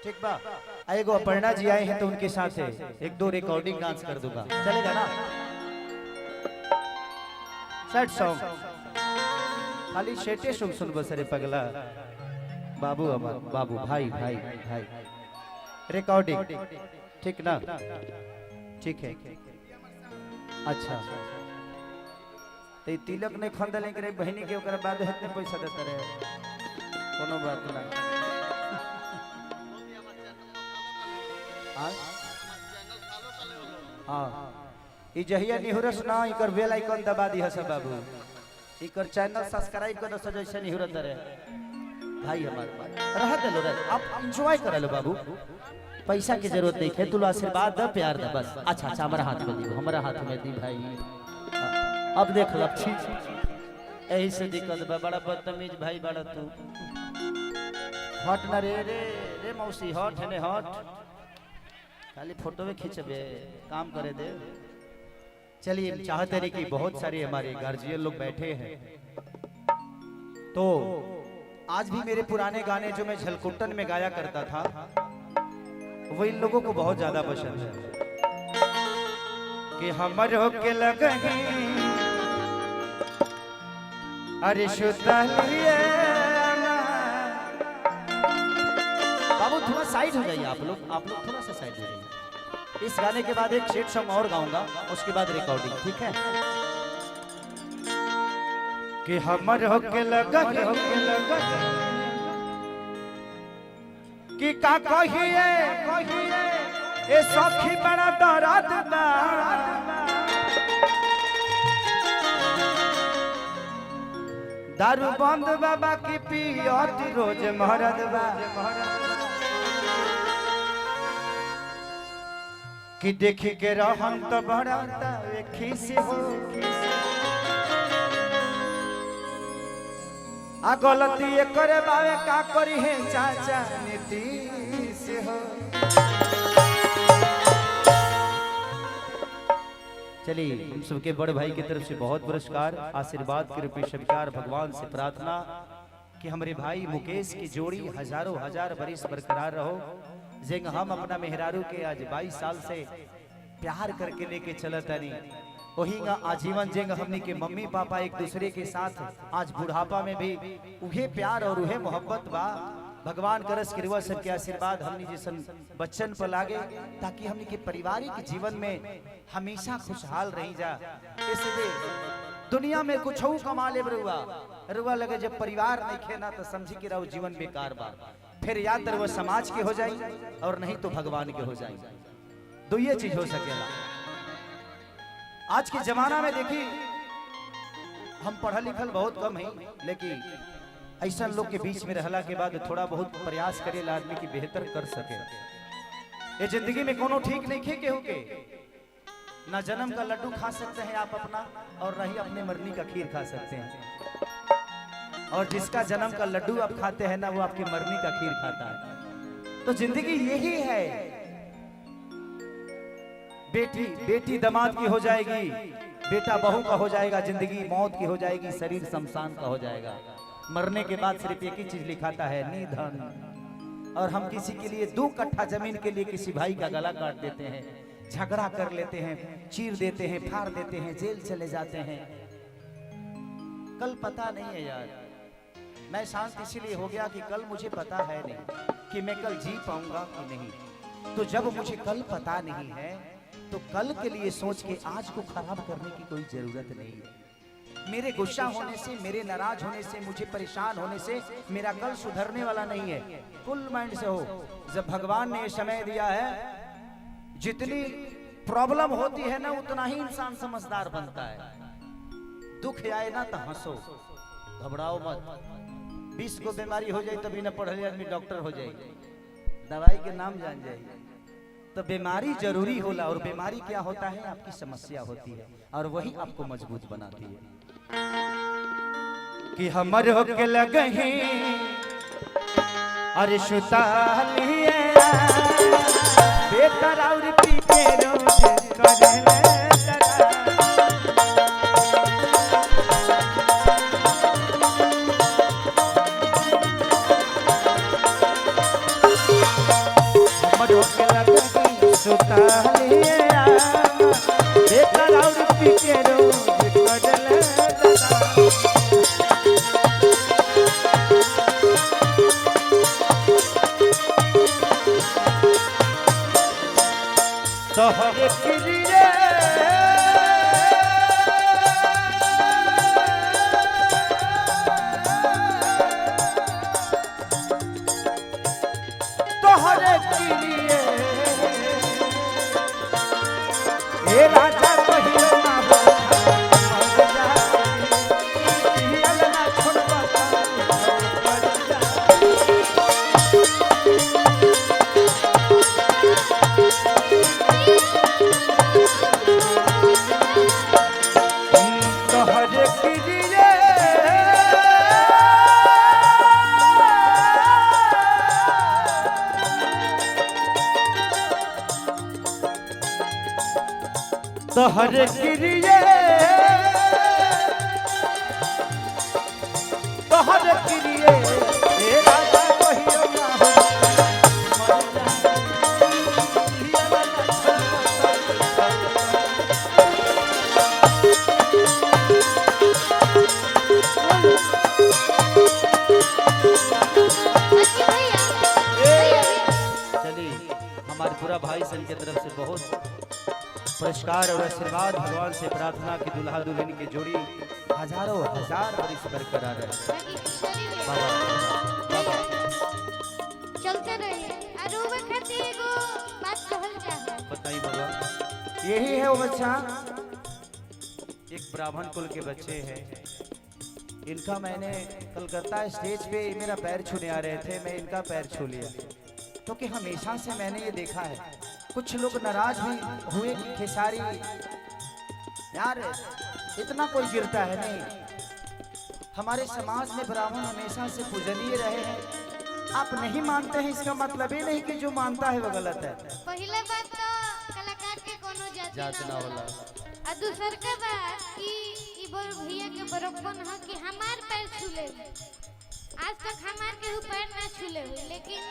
ठीक बा। एगो अपर्णा जी आए हैं तो उनके साथ है एक दो रिकॉर्डिंग डांस कर दूंगा, चलेगा ना? सैड सॉन्ग खाली शेटे सुन सुन बसरे पगला बाबू अमर बाबू भाई भाई भाई रिकॉर्डिंग ठीक ना? ठीक है। अच्छा तो तिलक नहीं खरीदले करे बहनी के ओकरा बाद इतने पैसा देता रहे, कोनो बात ना। हाँ ई जहिया निहुरस ना इकर बेल आइकन दबा दी हस बाबू, इकर चैनल सब्सक्राइब कर दस जैसे निहुरत रहे भाई हमारे पास रह दे लो रे, आप एंजॉय कर लो बाबू, पैसा की जरूरत नहीं है, तुला आशीर्वाद द प्यार द बस। अच्छा अच्छा हमारा हाथ में दी, हमारा हाथ में दी भाई। अब देख लक्ष्मी यही से दिक्कत बा, बड़ा बदतमीज भाई बड़ा तू। हट ना रे रे रे मौसी हट है ने हट, खाली फोटो में खींचबे काम करे दे। चलिए चाहते रहे कि बहुत सारे हमारे गार्जियन लोग बैठे हैं, तो आज भी मेरे पुराने गाने जो मैं झलकुट्टन में गाया करता था वो इन लोगों को बहुत ज्यादा पसंद है कि हमर होके लगे अरे सुतलिए बाबू थोड़ा साइड हो जाइए आप लोग थोड़ा सा साइड हो जाइए। इस गाने के बाद एक शेट सॉन्ग और गाऊंगा, उसके बाद रिकॉर्डिंग, ठीक है? कि हमर होके लगे कि का कहिए ए सखी बड़ा दर्द बा, दारू बंद बाबा की पियत रोज महरद बा, कि देखी के रहन तो बड़ा खीस हो आ गलती करे बावे का करी है चाचा नीतीश हो। चलिए हम सबके बड़े भाई की तरफ से बहुत पुरस्कार आशीर्वाद के रूप में स्वीकार, भगवान से प्रार्थना कि हमारे भाई मुकेश की जोड़ी हजारों हजार बरिस बरकरार रहो। जेंग हम अपना मेहरारू के आज 22 साल से प्यार करके लेके चलता नहीं, वही आजीवन जेंग हमने के मम्मी पापा एक दूसरे के साथ आज बुढ़ापा में भी उहे प्यार और उहे मोहब्बत बा। भगवान करस कृपा सबके आशीर्वाद हमने जैसन बच्चन पर लागे ताकि हमने के पारिवारिक जीवन में हमेशा खुशहाल रही जा। इसलिए दुनिया में कुछ कमा ले रुआ लगे जब परिवार नहीं खेना तो समझी कि रहो जीवन बेकार बा, फिर या तो वो समाज के हो जाए और नहीं तो भगवान के हो जाए, दो ये चीज हो सकेला। आज के जमाना में देखी हम पढ़ल लिखल बहुत कम है, लेकिन ऐसा लोग के बीच में रहला के बाद थोड़ा बहुत प्रयास करे आदमी की बेहतर कर सके। ये जिंदगी में कोनो ठीक नहीं खे केहू के, ना जन्म का लड्डू खा सकते हैं आप अपना, और ना ही अपने मरनी का खीर खा सकते हैं। और जिसका जन्म का लड्डू आप खाते हैं ना वो आपकी मरनी का खीर खाता है। तो जिंदगी यही है, बेटी दामाद की हो जाएगी, बेटा बहू का हो जाएगा, जिंदगी मौत की हो जाएगी, शरीर शमशान का हो जाएगा। मरने के बाद सिर्फ एक ही चीज लिखाता है निधन। और हम किसी के लिए 2 कट्ठा जमीन के लिए किसी भाई का गला काट देते हैं, झगड़ा कर लेते हैं, चीर देते हैं, फाड़ देते हैं, जेल चले जाते हैं। कल पता नहीं है यार, मैं शांत इसीलिए हो गया कि कल मुझे पता है नहीं कि मैं कल जी पाऊंगा कि नहीं। तो जब मुझे कल पता नहीं है तो कल के लिए सोच के आज को खराब करने की कोई जरूरत नहीं है। मेरे गुस्सा होने से, मेरे नाराज होने से, मुझे परेशान होने से मेरा कल सुधरने वाला नहीं है। फुल माइंड से हो, जब भगवान ने समय दिया है, जितनी प्रॉब्लम होती है ना उतना ही इंसान समझदार बनता है। दुख आए ना तो हंसो, घबराओ मत। 20 को बीमारी हो जाए तभी ना पढ़े आदमी डॉक्टर हो जाए, दवाई के नाम जान जाए। तो बीमारी जरूरी होला, और बीमारी क्या होता है, आपकी समस्या होती है, और वही आपको मजबूत बनाती है। कि हमर होके लगे अरे सुतालिए बेटर और पीके रोज करे सुतालिए रामा बेकर और पीके रोज कटले दादा तोहरे किरिए तोहरे किरिए हे राजा कहियो ना तोहरे किरिए तोहरे किरिए हे राजा कहियो ना चलिए हमारे पूरा भाई सन की तरफ से बहुत पुरस्कार और आशीर्वाद भगवान से प्रार्थना की दुल्हा दुल्हन की जोड़ी हजारों हजार बरिस बरकरार रहे। बाबा बाबा चलते रहिए और वो खाती एगो बात कहल चाहे बताइए बाबा। यही है वो बच्चा, एक ब्राह्मण कुल के बच्चे हैं। इनका मैंने कलकत्ता स्टेज पे मेरा पैर छूने आ रहे थे, मैं इनका पैर छू लिया क्योंकि हमेशा से मैंने ये देखा है कुछ लोग नाराज भी हुए कि खेसारी यार इतना कोई गिरता है नहीं। हमारे समाज में ब्राह्मण हमेशा से पूजनीय रहे हैं। आप नहीं मानते हैं इसका मतलब ये नहीं कि जो मानता है वो गलत है। पहले बात तो कलाकार के कोनो जाति ना होला और दूसर का बात कि ई बोल भैया के बरोपन है कि हमार पैर छूले आज तक हमार के पैर ना छूले हुए, लेकिन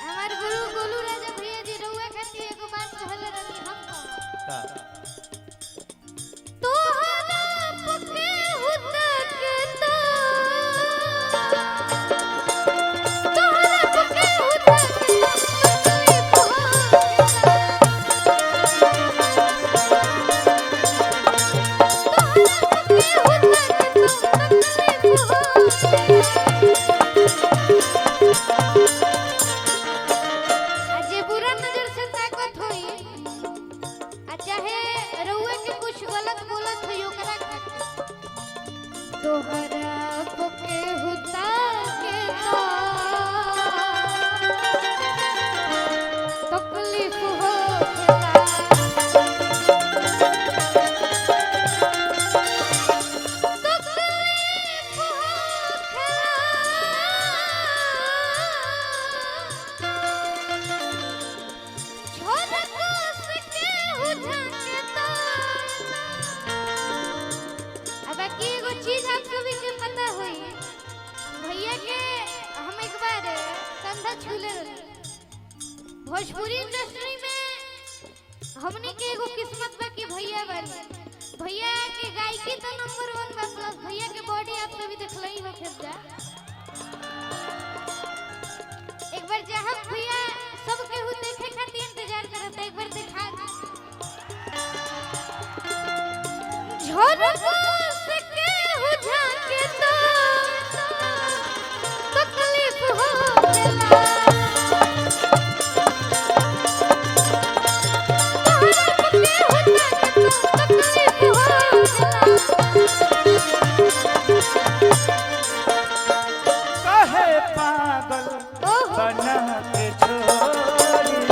हमार गुरु गोलू राजा भैया जी रहुआ खाती एगो बात कहले रही हमको तोहरा पके हुदा के तोहरा पके हुदा के भोजपुरी इंडस्ट्री में हमनी के एगो किस्मत बा कि भैया बनी। भैया के गायकी तो नंबर 1 बा, प्लस भैया के बॉडी आप सभी देखले ही हो खेजा। एक बार जहां भैया सब केहू देखे खातिर इंतजार करत, एक बार दिखा झोरको से केहू झांके तो तकलीफ हो गेला। कहे पागल बना के छोड़ी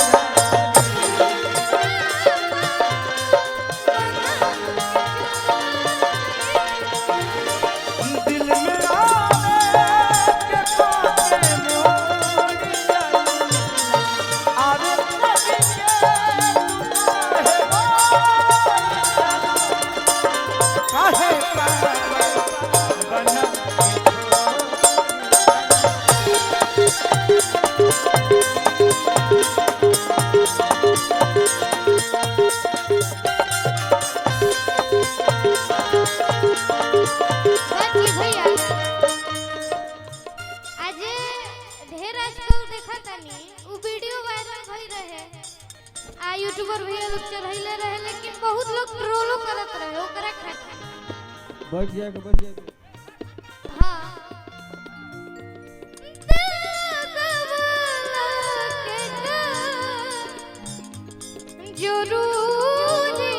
यूट्यूबर भी लोग चढ़ैले रहे लेकिन बहुत लोग ट्रोलो करत रहे ओकरा खातिर बैठ जाएगा हां जरूरी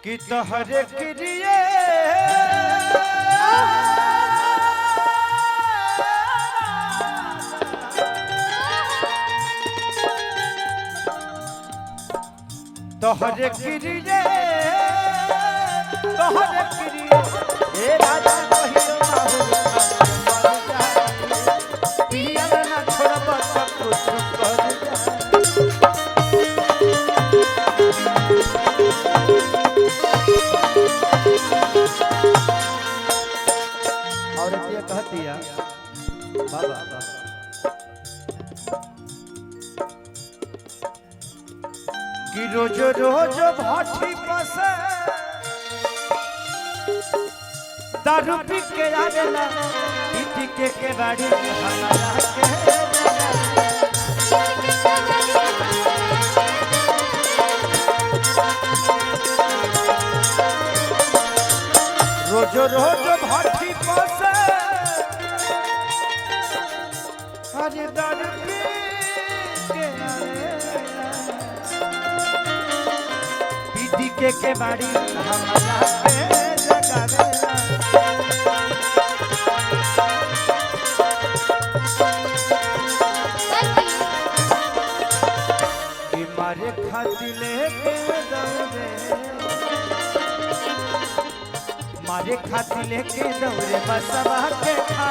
कि तोहरे क्रिए तोहरे क्रिए तोहरे क्रिए ए राजा कहियो पिया ना छोड़ब सब कुछ कर औरतिया कहतिया बाबा कि रोज रोज भाठी पसे दारू पी के आवेला पीटी के बाड़ी हमारा के रोज रोज भाठी पसे अरे दारू पी के आवेला पीटी के बाड़ी हमारा के जगावेला मारे खातिर लेके दौड़े मारे खातिर लेके दौड़े बसवा के खा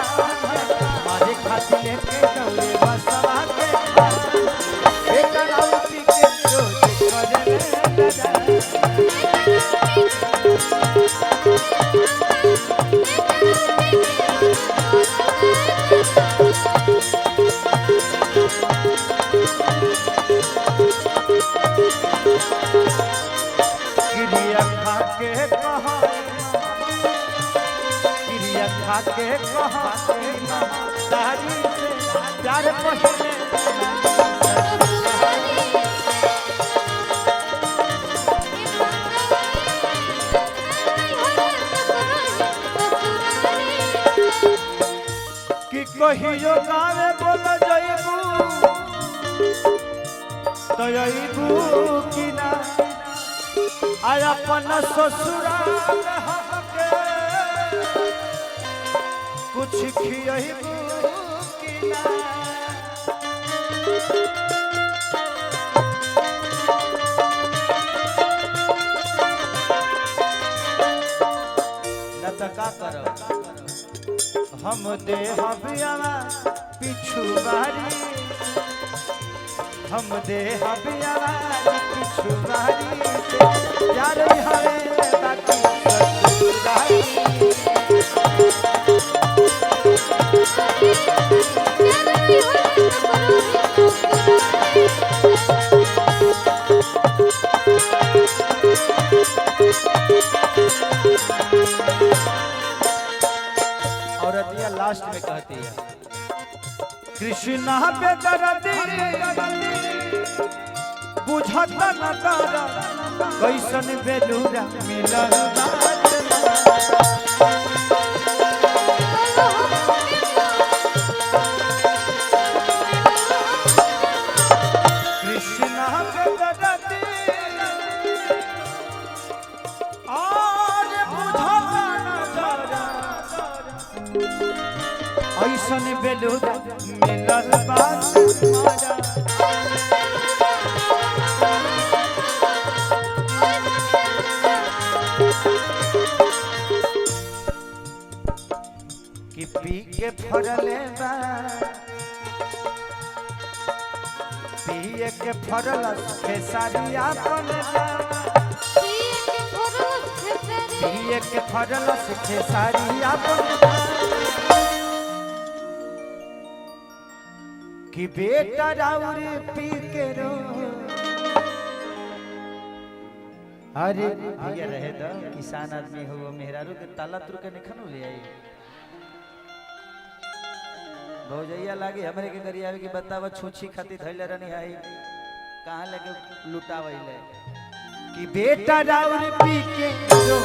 मारे खातिर लेके दौड़े बसवा के खा एक राउती के रोज करे लगा क्रिया खा के कहा क्रिया खा के कहा तारी से प्यार पहले कि कहियो गावे बोल जइबू तो अइबू कि ना आय अपन ससुराल हमके कुछ खियबू कि ना हम दे हबियावा पिछु बारी हम दे हबियावा पिछु बारी यार हवे बाकी ससुरारी औरतिया लास्ट में कहती है कृष्णा पे दर्दी बुझत न कर कैसन बेलूरा मिलल कृष्णा पे दर्दी और बुझत न कर ऐसन बेलूरा मिलल बात मारा कि पी के फरले बा पिए के फरल खेसारी आपन पिए के फरल खेसारी आपन कि बेटा राउर पी के रो अरे भैया रहे तो किसान आदमी हो मेहरारू के ताला तुर के निखनो ले आई भौजैया लागे हमरे के करिया कि बतावा छूछी खाती धैले रहनी आई कहां लेके लुटावैले कि बेटा राउर पी के रो